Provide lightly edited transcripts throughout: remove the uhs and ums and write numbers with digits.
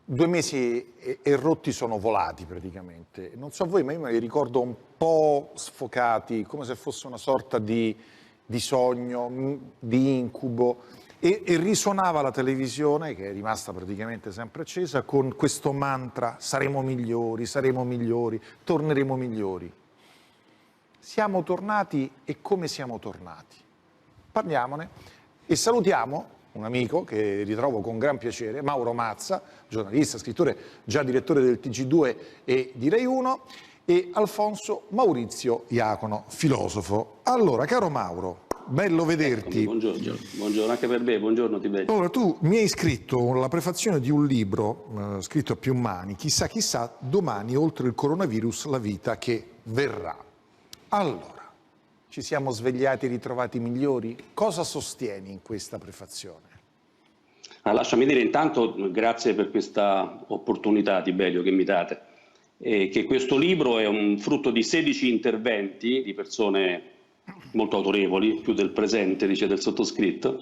2 mesi e rotti sono volati praticamente. Non so voi, ma io me li ricordo un po' sfocati, come se fosse una sorta di sogno, di incubo. E risuonava la televisione, che è rimasta praticamente sempre accesa, con questo mantra: saremo migliori, torneremo migliori. Siamo tornati, e come siamo tornati? Parliamone e salutiamo un amico che ritrovo con gran piacere, Mauro Mazza, giornalista, scrittore, già direttore del TG2 e di Rai 1, e Alfonso Maurizio Iacono, filosofo. Allora, caro Mauro, bello vederti. Buongiorno anche per me, buongiorno Tiberio. Allora, tu mi hai scritto la prefazione di un libro scritto a più mani, chissà chissà, domani oltre il coronavirus la vita che verrà. Allora, ci siamo svegliati e ritrovati migliori? Cosa sostieni in questa prefazione? Lasciami dire intanto grazie per questa opportunità, Tiberio, che mi date, che questo libro è un frutto di 16 interventi di persone molto autorevoli, più del presente, dice, del sottoscritto,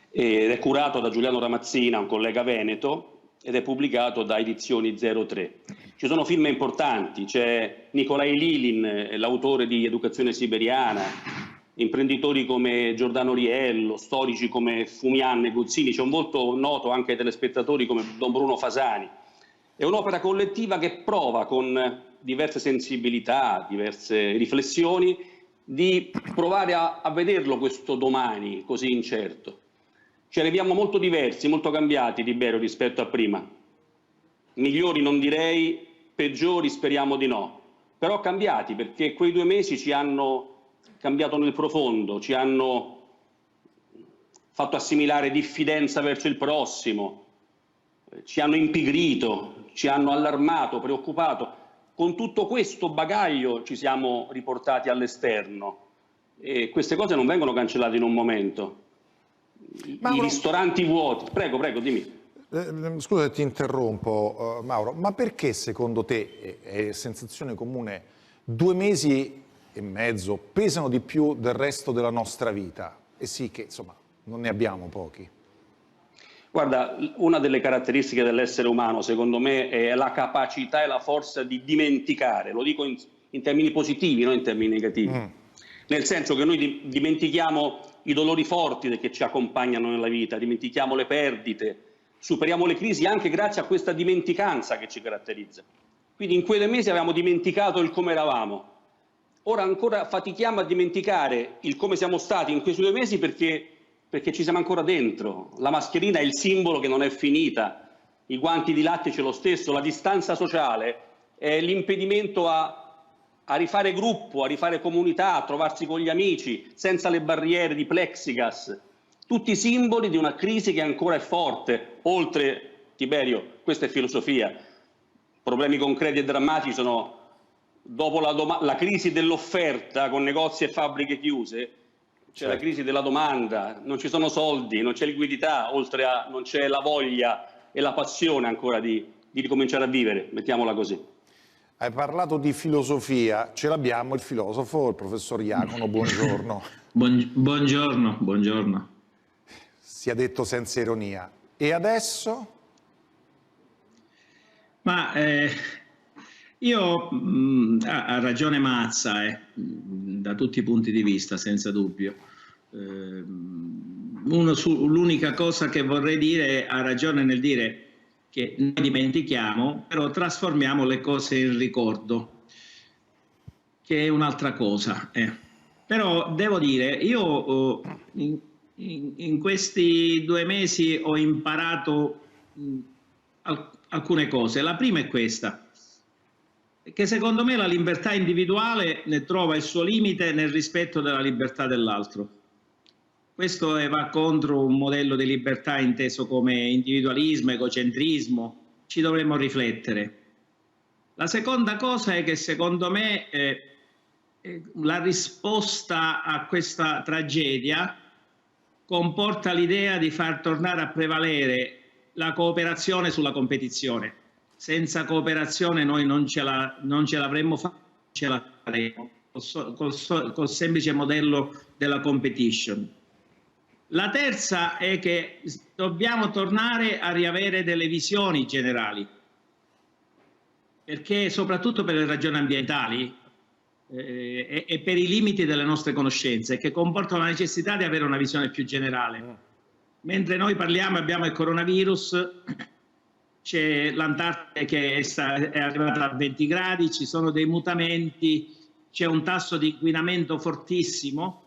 ed è curato da Giuliano Ramazzina, un collega veneto, ed è pubblicato da Edizioni 03. Ci sono film importanti, c'è Nikolai Lilin, l'autore di Educazione siberiana, imprenditori come Giordano Riello, storici come Fumian e Guzzini, c'è un volto noto anche ai telespettatori come Don Bruno Fasani. È un'opera collettiva che prova con diverse sensibilità, diverse riflessioni, di provare a vederlo questo domani così incerto. Ci arriviamo molto diversi, molto cambiati, Tiberio, rispetto a prima. Migliori non direi, peggiori speriamo di no, però cambiati, perché quei 2 mesi ci hanno cambiato nel profondo, ci hanno fatto assimilare diffidenza verso il prossimo, ci hanno impigrito, ci hanno allarmato, preoccupato. Con tutto questo bagaglio ci siamo riportati all'esterno e queste cose non vengono cancellate in un momento. I ristoranti vuoti. Prego, dimmi. Scusa se ti interrompo, Mauro, ma perché secondo te, è sensazione comune, 2 mesi e mezzo pesano di più del resto della nostra vita? E sì che, insomma, non ne abbiamo pochi. Guarda, una delle caratteristiche dell'essere umano, secondo me, è la capacità e la forza di dimenticare. Lo dico in termini positivi, non in termini negativi. Nel senso che noi dimentichiamo i dolori forti che ci accompagnano nella vita, dimentichiamo le perdite, superiamo le crisi anche grazie a questa dimenticanza che ci caratterizza. Quindi in quei 2 mesi avevamo dimenticato il come eravamo. Ora ancora fatichiamo a dimenticare il come siamo stati in questi 2 mesi perché ci siamo ancora dentro. La mascherina è il simbolo che non è finita, i guanti di latte c'è lo stesso, la distanza sociale è l'impedimento a rifare gruppo, a rifare comunità, a trovarsi con gli amici, senza le barriere di plexiglass. Tutti simboli di una crisi che ancora è forte. Oltre, Tiberio, questa è filosofia, problemi concreti e drammatici sono, dopo la crisi dell'offerta con negozi e fabbriche chiuse, c'è la crisi della domanda, non ci sono soldi, non c'è liquidità, oltre a non c'è la voglia e la passione ancora di ricominciare a vivere, mettiamola così. Hai parlato di filosofia, ce l'abbiamo il filosofo, il professor Iacono, buongiorno. Buongiorno. Sia detto senza ironia. E adesso? Ma ha ragione Mazza, da tutti i punti di vista, senza dubbio. L'unica cosa che vorrei dire, ha ragione nel dire che noi dimentichiamo, però trasformiamo le cose in ricordo, che è un'altra cosa. Però devo dire, io in questi 2 mesi ho imparato alcune cose. La prima è questa, che secondo me la libertà individuale ne trova il suo limite nel rispetto della libertà dell'altro. Questo va contro un modello di libertà inteso come individualismo, egocentrismo. Ci dovremmo riflettere. La seconda cosa è che secondo me la risposta a questa tragedia comporta l'idea di far tornare a prevalere la cooperazione sulla competizione. Senza cooperazione noi non ce l'avremmo fatta, ce la faremo, col semplice modello della competition. La terza è che dobbiamo tornare a riavere delle visioni generali, perché soprattutto per le ragioni ambientali e per i limiti delle nostre conoscenze, che comportano la necessità di avere una visione più generale. Mentre noi parliamo, abbiamo il coronavirus, c'è l'Antartide che è arrivata a 20 gradi, ci sono dei mutamenti, c'è un tasso di inquinamento fortissimo.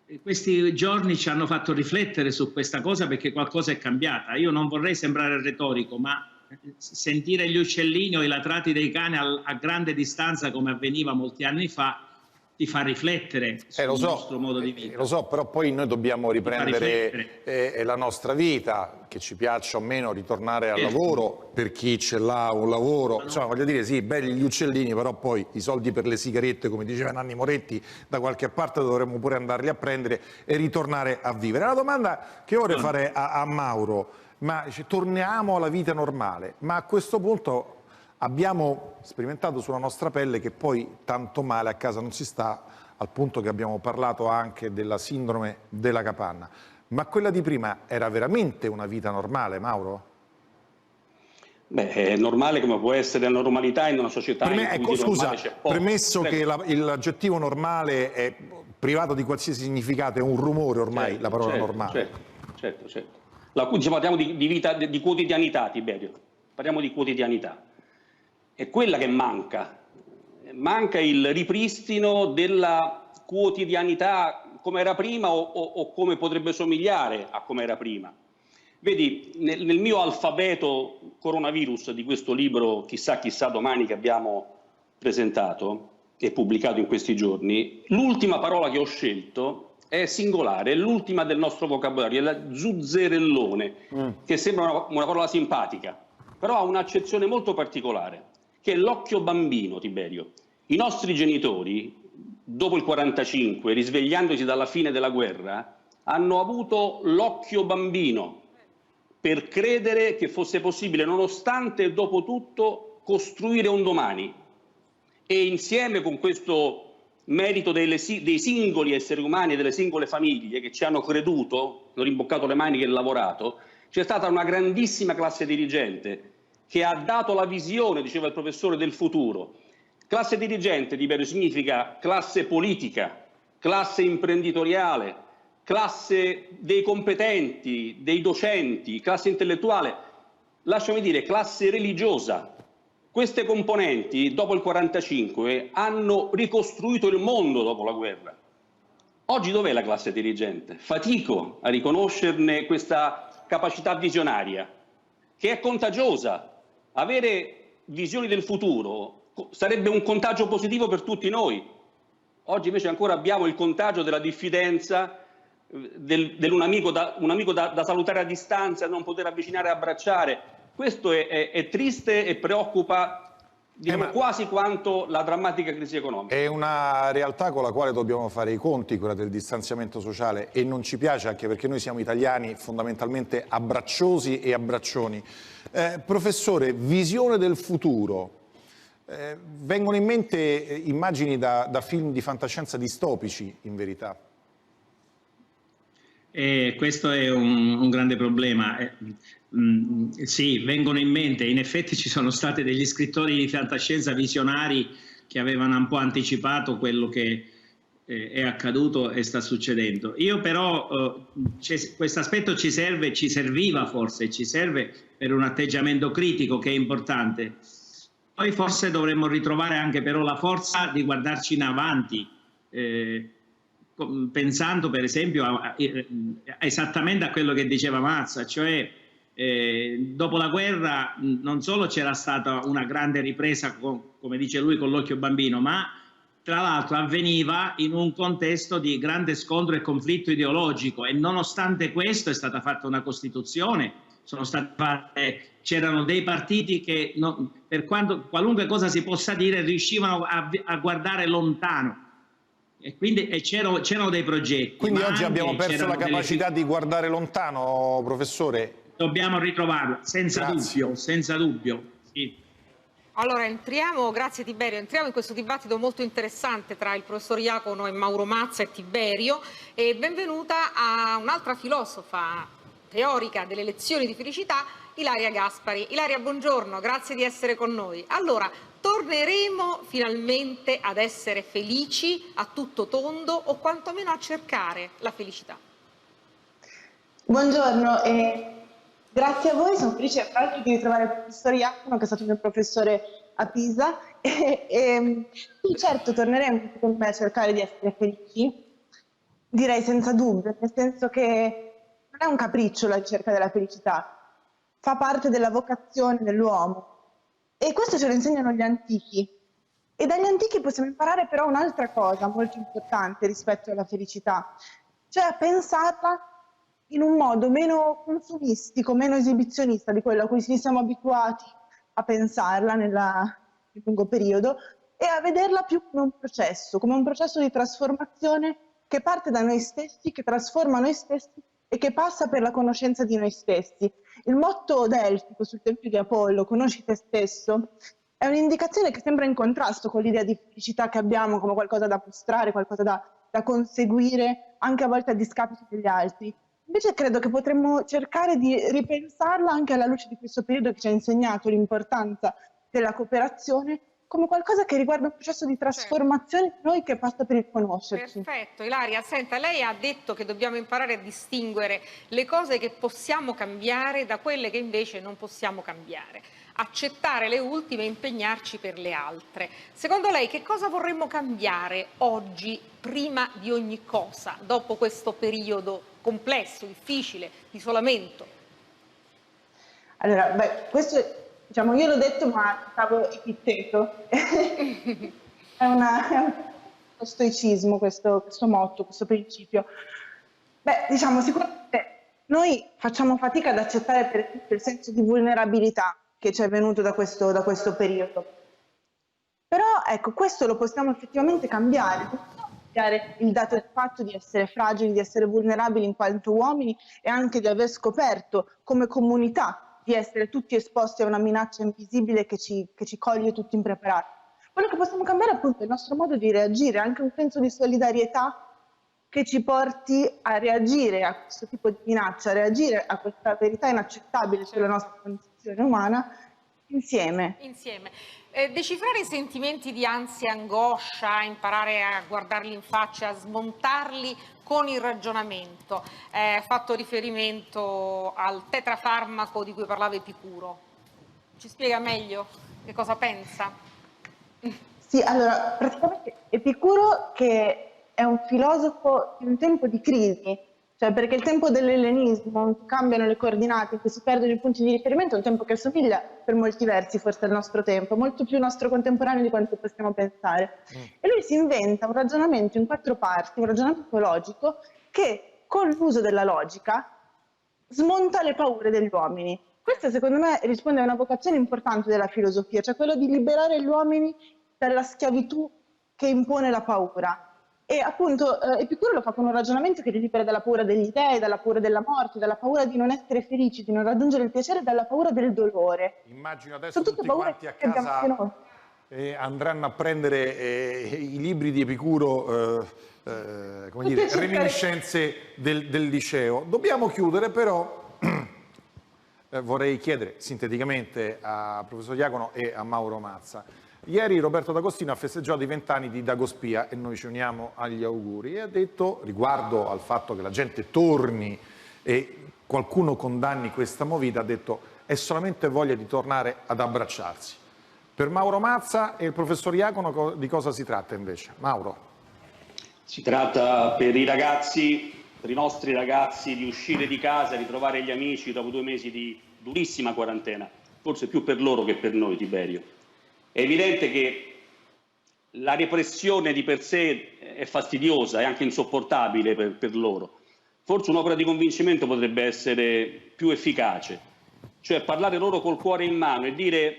E questi giorni ci hanno fatto riflettere su questa cosa, perché qualcosa è cambiata. Io non vorrei sembrare retorico, ma sentire gli uccellini o i latrati dei cani a grande distanza, come avveniva molti anni fa, ti fa riflettere sul nostro modo di vita. Lo so, però poi noi dobbiamo riprendere la nostra vita, che ci piaccia o meno, ritornare al lavoro, per chi ce l'ha un lavoro. Insomma, voglio dire, sì, belli gli uccellini, però poi i soldi per le sigarette, come diceva Nanni Moretti, da qualche parte dovremmo pure andarli a prendere e ritornare a vivere. La domanda che vorrei fare a Mauro, ma torniamo alla vita normale, ma a questo punto abbiamo sperimentato sulla nostra pelle che poi tanto male a casa non si sta, al punto che abbiamo parlato anche della sindrome della capanna. Ma quella di prima era veramente una vita normale, Mauro? Beh, è normale come può essere la normalità in una società in cui scusa, c'è poco. Premesso che l'aggettivo normale è privato di qualsiasi significato, è un rumore ormai, la parola normale. Certo. Parliamo di vita, di quotidianità, Tiberio. Parliamo di quotidianità. È quella che manca. Manca il ripristino della quotidianità come era prima o come potrebbe somigliare a come era prima. Vedi, nel mio alfabeto coronavirus di questo libro, chissà domani, che abbiamo presentato e pubblicato in questi giorni, l'ultima parola che ho scelto è singolare, è l'ultima del nostro vocabolario, è la zuzzerellone, che sembra una parola simpatica, però ha un'accezione molto particolare, che è l'occhio bambino, Tiberio. I nostri genitori, dopo il 45, risvegliandosi dalla fine della guerra, hanno avuto l'occhio bambino per credere che fosse possibile, nonostante dopo tutto, costruire un domani. E insieme con questo merito dei singoli esseri umani e delle singole famiglie che ci hanno creduto, hanno rimboccato le maniche e lavorato, c'è stata una grandissima classe dirigente che ha dato la visione, diceva il professore, del futuro. Classe dirigente, Tiberio, significa classe politica, classe imprenditoriale, classe dei competenti, dei docenti, classe intellettuale, lasciami dire classe religiosa. Queste componenti, dopo il 45, hanno ricostruito il mondo dopo la guerra. Oggi dov'è la classe dirigente? Fatico a riconoscerne questa capacità visionaria, che è contagiosa. Avere visioni del futuro sarebbe un contagio positivo per tutti noi. Oggi invece ancora abbiamo il contagio della diffidenza, un amico da salutare a distanza, non poter avvicinare e abbracciare. Questo è triste e preoccupa quasi quanto la drammatica crisi economica. È una realtà con la quale dobbiamo fare i conti, quella del distanziamento sociale, e non ci piace, anche perché noi siamo italiani fondamentalmente abbracciosi e abbraccioni. Professore, visione del futuro. Vengono in mente immagini da film di fantascienza distopici, in verità. Questo è un grande problema. Sì, vengono in mente. In effetti ci sono stati degli scrittori di fantascienza visionari che avevano un po' anticipato quello che è accaduto e sta succedendo. Io però, questo aspetto ci serviva forse, ci serve per un atteggiamento critico che è importante. Poi forse dovremmo ritrovare anche però la forza di guardarci in avanti, pensando per esempio esattamente a quello che diceva Mazza, cioè dopo la guerra non solo c'era stata una grande ripresa, come dice lui, con l'occhio bambino, ma tra l'altro avveniva in un contesto di grande scontro e conflitto ideologico, e nonostante questo è stata fatta una Costituzione, c'erano dei partiti che per qualunque cosa si possa dire riuscivano a guardare lontano, e quindi c'erano dei progetti. Quindi oggi abbiamo perso la capacità di guardare lontano, professore? Dobbiamo ritrovarla, senza dubbio, senza dubbio. Sì. Allora grazie Tiberio, entriamo in questo dibattito molto interessante tra il professor Iacono e Mauro Mazza e Tiberio, e benvenuta a un'altra filosofa teorica delle lezioni di felicità, Ilaria Gaspari. Ilaria, buongiorno, grazie di essere con noi. Allora, torneremo finalmente ad essere felici a tutto tondo o quantomeno a cercare la felicità? Buongiorno e grazie a voi, sono felice tra l'altro di ritrovare il professor Iacono, che è stato il mio professore a Pisa, sì, certo torneremo secondo me a cercare di essere felici, direi senza dubbio, nel senso che non è un capriccio la ricerca della felicità, fa parte della vocazione dell'uomo e questo ce lo insegnano gli antichi. E dagli antichi possiamo imparare però un'altra cosa molto importante rispetto alla felicità, cioè a pensarla in un modo meno consumistico, meno esibizionista di quello a cui ci siamo abituati a pensarla nel lungo periodo, e a vederla più come un processo di trasformazione che parte da noi stessi, che trasforma noi stessi e che passa per la conoscenza di noi stessi. Il motto delfico sul tempio di Apollo, conosci te stesso, è un'indicazione che sembra in contrasto con l'idea di felicità che abbiamo come qualcosa da mostrare, qualcosa da conseguire, anche a volte a discapito degli altri. Invece credo che potremmo cercare di ripensarla anche alla luce di questo periodo che ci ha insegnato l'importanza della cooperazione come qualcosa che riguarda un processo di trasformazione di noi che passa per il conoscerci. Perfetto, Ilaria, senta, lei ha detto che dobbiamo imparare a distinguere le cose che possiamo cambiare da quelle che invece non possiamo cambiare, accettare le ultime e impegnarci per le altre. Secondo lei che cosa vorremmo cambiare oggi prima di ogni cosa, dopo questo periodo complesso, difficile, di isolamento? Allora, questo diciamo, io l'ho detto, ma citavo Epitteto. è uno stoicismo questo motto, questo principio. Diciamo, sicuramente noi facciamo fatica ad accettare per esempio il senso di vulnerabilità che ci è venuto da questo periodo. Però ecco, questo lo possiamo effettivamente cambiare. Possiamo cambiare il dato del fatto di essere fragili, di essere vulnerabili in quanto uomini e anche di aver scoperto come comunità di essere tutti esposti a una minaccia invisibile che ci coglie tutti impreparati. Quello che possiamo cambiare appunto è il nostro modo di reagire, anche un senso di solidarietà che ci porti a reagire a questo tipo di minaccia, a reagire a questa verità inaccettabile sulla nostra condizione umana insieme. Decifrare i sentimenti di ansia e angoscia, imparare a guardarli in faccia, a smontarli con il ragionamento. Fatto riferimento al tetrafarmaco di cui parlava Epicuro. Ci spiega meglio che cosa pensa? Sì, allora, praticamente Epicuro, che è un filosofo di un tempo di crisi, cioè perché il tempo dell'ellenismo, in cui cambiano le coordinate, in cui si perdono i punti di riferimento, è un tempo che assomiglia per molti versi forse al nostro tempo, molto più nostro contemporaneo di quanto possiamo pensare. E lui si inventa un ragionamento in 4 parti, un ragionamento logico, che con l'uso della logica smonta le paure degli uomini. Questo secondo me risponde a una vocazione importante della filosofia, cioè quello di liberare gli uomini dalla schiavitù che impone la paura. E appunto Epicuro lo fa con un ragionamento che li libera dalla paura degli dèi, dalla paura della morte, dalla paura di non essere felici, di non raggiungere il piacere, dalla paura del dolore. Immagino adesso tutti quanti a casa andranno a prendere i libri di Epicuro, come dire, reminiscenze del liceo. Dobbiamo chiudere però, vorrei chiedere sinteticamente a professor Iacono e a Mauro Mazza. Ieri Roberto D'Agostino ha festeggiato i 20 anni di Dagospia e noi ci uniamo agli auguri, e ha detto, riguardo al fatto che la gente torni e qualcuno condanni questa movida, ha detto è solamente voglia di tornare ad abbracciarsi. Per Mauro Mazza e il professor Iacono di cosa si tratta invece? Mauro. Si tratta per i ragazzi, per i nostri ragazzi, di uscire di casa, di trovare gli amici dopo 2 mesi di durissima quarantena, forse più per loro che per noi, Tiberio. È evidente che la repressione di per sé è fastidiosa, è anche insopportabile per loro. Forse un'opera di convincimento potrebbe essere più efficace, cioè parlare loro col cuore in mano e dire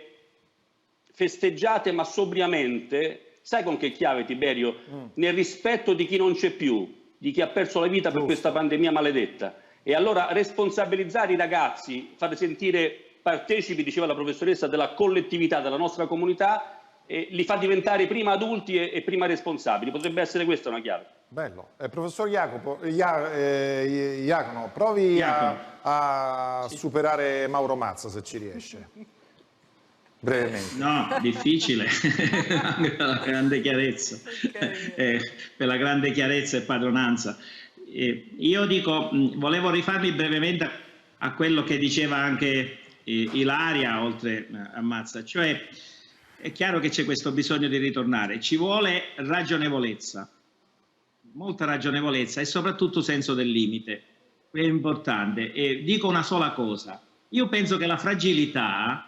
festeggiate ma sobriamente, sai con che chiave, Tiberio? Nel rispetto di chi non c'è più, di chi ha perso la vita per questa pandemia maledetta. E allora responsabilizzare i ragazzi, fare sentire partecipi, diceva la professoressa, della collettività, della nostra comunità, e li fa diventare prima adulti e prima responsabili. Potrebbe essere questa una chiave. Bello. Professor Iacono, provi a superare Mauro Mazza, se ci riesce. Brevemente. No, difficile, la grande chiarezza, per la grande chiarezza e padronanza. Io dico, volevo rifarmi brevemente a quello che diceva anche Ilaria, oltre a Mazza, cioè è chiaro che c'è questo bisogno di ritornare, ci vuole ragionevolezza, molta ragionevolezza e soprattutto senso del limite, è importante. E dico una sola cosa, io penso che la fragilità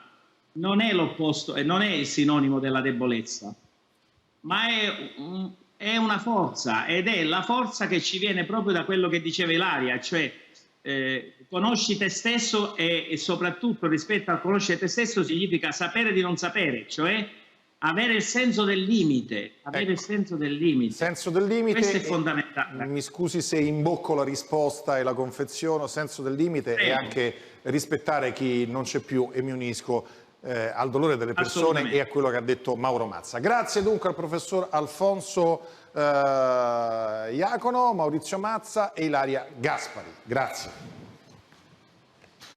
non è l'opposto, non è il sinonimo della debolezza, ma è una forza, ed è la forza che ci viene proprio da quello che diceva Ilaria, cioè conosci te stesso e soprattutto rispetto a conoscere te stesso significa sapere di non sapere, cioè avere il senso del limite, avere il senso del limite. Senso del limite. Questo è fondamentale. Mi scusi se imbocco la risposta e la confeziono. Senso del limite e anche rispettare chi non c'è più, e mi unisco al dolore delle persone e a quello che ha detto Mauro Mazza. Grazie dunque al professor Alfonso Iacono, Maurizio Mazza e Ilaria Gaspari. Grazie.